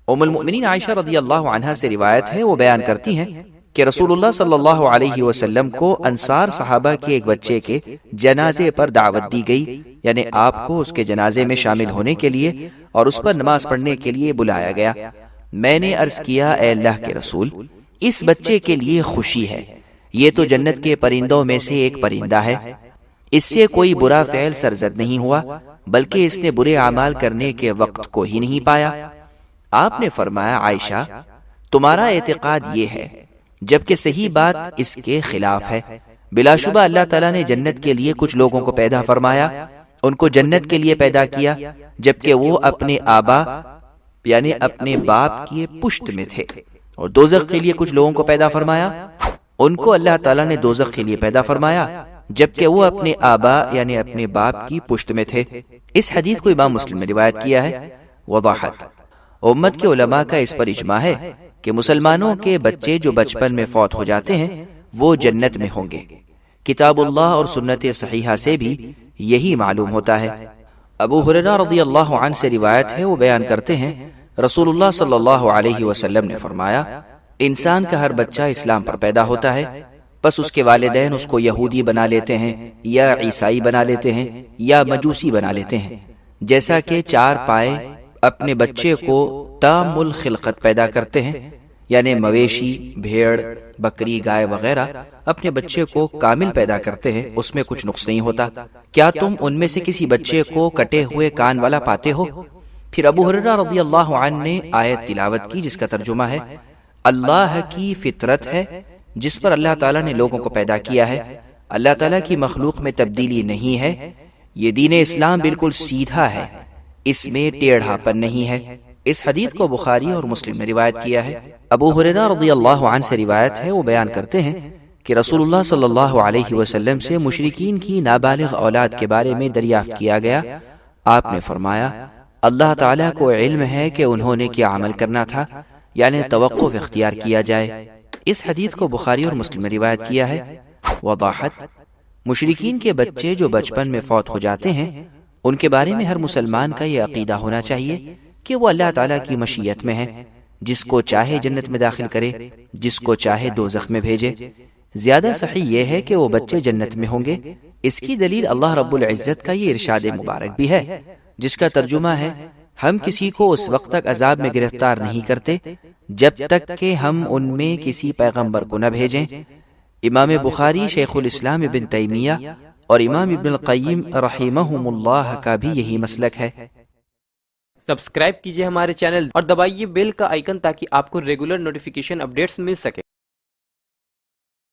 ام المؤمنین عائشہ رضی اللہ عنہا سے روایت ہے، وہ بیان کرتی ہیں کہ رسول اللہ صلی اللہ علیہ وسلم کو انصار صحابہ کے ایک بچے کے جنازے پر دعوت دی گئی، یعنی آپ کو اس کے جنازے میں شامل ہونے کے لیے اور اس پر نماز پڑھنے کے لیے بلایا گیا۔ میں نے عرض کیا، اے اللہ کے رسول، اس بچے کے لیے خوشی ہے، یہ تو جنت کے پرندوں میں سے ایک پرندہ ہے، اس سے کوئی برا فعل سرزد نہیں ہوا، بلکہ اس نے برے اعمال کرنے کے وقت کو ہی نہیں پایا۔ آپ نے فرمایا، عائشہ تمہارا اعتقاد یہ ہے، جبکہ صحیح بات اس کے خلاف ہے۔ بلا شبہ اللہ تعالیٰ نے جنت کے لیے کچھ لوگوں کو پیدا فرمایا، ان کو جنت کے لیے پیدا کیا جبکہ وہ اپنے آبا یعنی اپنے باپ کی پشت میں تھے، اور دوزخ کے لیے کچھ لوگوں کو پیدا فرمایا، ان کو اللہ تعالیٰ نے دوزخ کے لیے پیدا فرمایا جبکہ وہ اپنے آبا یعنی اپنے باپ کی پشت میں تھے۔ اس حدیث کو امام مسلم نے روایت کیا ہے۔ وضاحت: امت کے علماء کا اس پر اجماع ہے کہ مسلمانوں کے بچے جو بچپن میں فوت ہو جاتے ہیں وہ جنت میں ہوں گے۔ کتاب اللہ اور سنت صحیحہ سے بھی یہی معلوم ہوتا ہے۔ ابو ہریرہ رضی اللہ عنہ سے روایت ہے، وہ بیان کرتے ہیں رسول اللہ صلی اللہ علیہ وسلم نے فرمایا، انسان کا ہر بچہ اسلام پر پیدا ہوتا ہے، پس اس کے والدین اس کو یہودی بنا لیتے ہیں یا عیسائی بنا لیتے ہیں یا مجوسی بنا لیتے ہیں، جیسا کہ چار پائے اپنے بچے کو تام الخلقت پیدا کرتے ہیں، یعنی مویشی، بھیڑ، بکری، گائے وغیرہ اپنے بچے کو کامل پیدا کرتے ہیں، اس میں کچھ نقص نہیں ہوتا، کیا تم ان میں سے کسی بچے کو کٹے ہوئے کان والا پاتے ہو؟ پھر ابو ہریرہ رضی اللہ عنہ نے آیت تلاوت کی جس کا ترجمہ ہے، اللہ کی فطرت ہے جس پر اللہ تعالیٰ نے لوگوں کو پیدا کیا ہے، اللہ تعالیٰ کی مخلوق میں تبدیلی نہیں ہے، یہ دین اسلام بالکل سیدھا ہے، اس میں ٹیڑھا پن نہیں ہے۔ اس حدیث کو بخاری اور مسلم نے روایت کیا ہے۔ ابو ہریرہ رضی اللہ عنہ سے روایت ہے، وہ بیان کرتے ہیں کہ رسول اللہ صلی اللہ علیہ وسلم سے مشرکین کی نابالغ اولاد کے بارے میں دریافت کیا گیا۔ آپ نے فرمایا، اللہ تعالیٰ کو علم ہے کہ انہوں نے کیا عمل کرنا تھا، یعنی توقف اختیار کیا جائے۔ اس حدیث کو بخاری اور مسلم نے روایت کیا ہے۔ وضاحت: مشرکین کے بچے جو بچپن میں فوت ہو جاتے ہیں ان کے بارے میں ہر مسلمان کا یہ عقیدہ ہونا چاہیے کہ وہ اللہ تعالیٰ کی مشیت میں ہے، جس کو چاہے جنت میں داخل کرے، جس کو چاہے دوزخ میں بھیجے۔ زیادہ صحیح یہ ہے کہ وہ بچے جنت میں ہوں گے۔ اس کی دلیل اللہ رب العزت کا یہ ارشاد مبارک بھی ہے جس کا ترجمہ ہے، ہم کسی کو اس وقت تک عذاب میں گرفتار نہیں کرتے جب تک کہ ہم ان میں کسی پیغمبر کو نہ بھیجیں۔ امام بخاری، شیخ الاسلام ابن تیمیہ اور امام ابن القیم رحمہم اللہ کا بھی یہی مسلک ہے۔ سبسکرائب کیجئے ہمارے چینل اور دبائیے بیل کا آئیکن تاکہ آپ کو ریگولر نوٹیفیکیشن اپڈیٹس مل سکے۔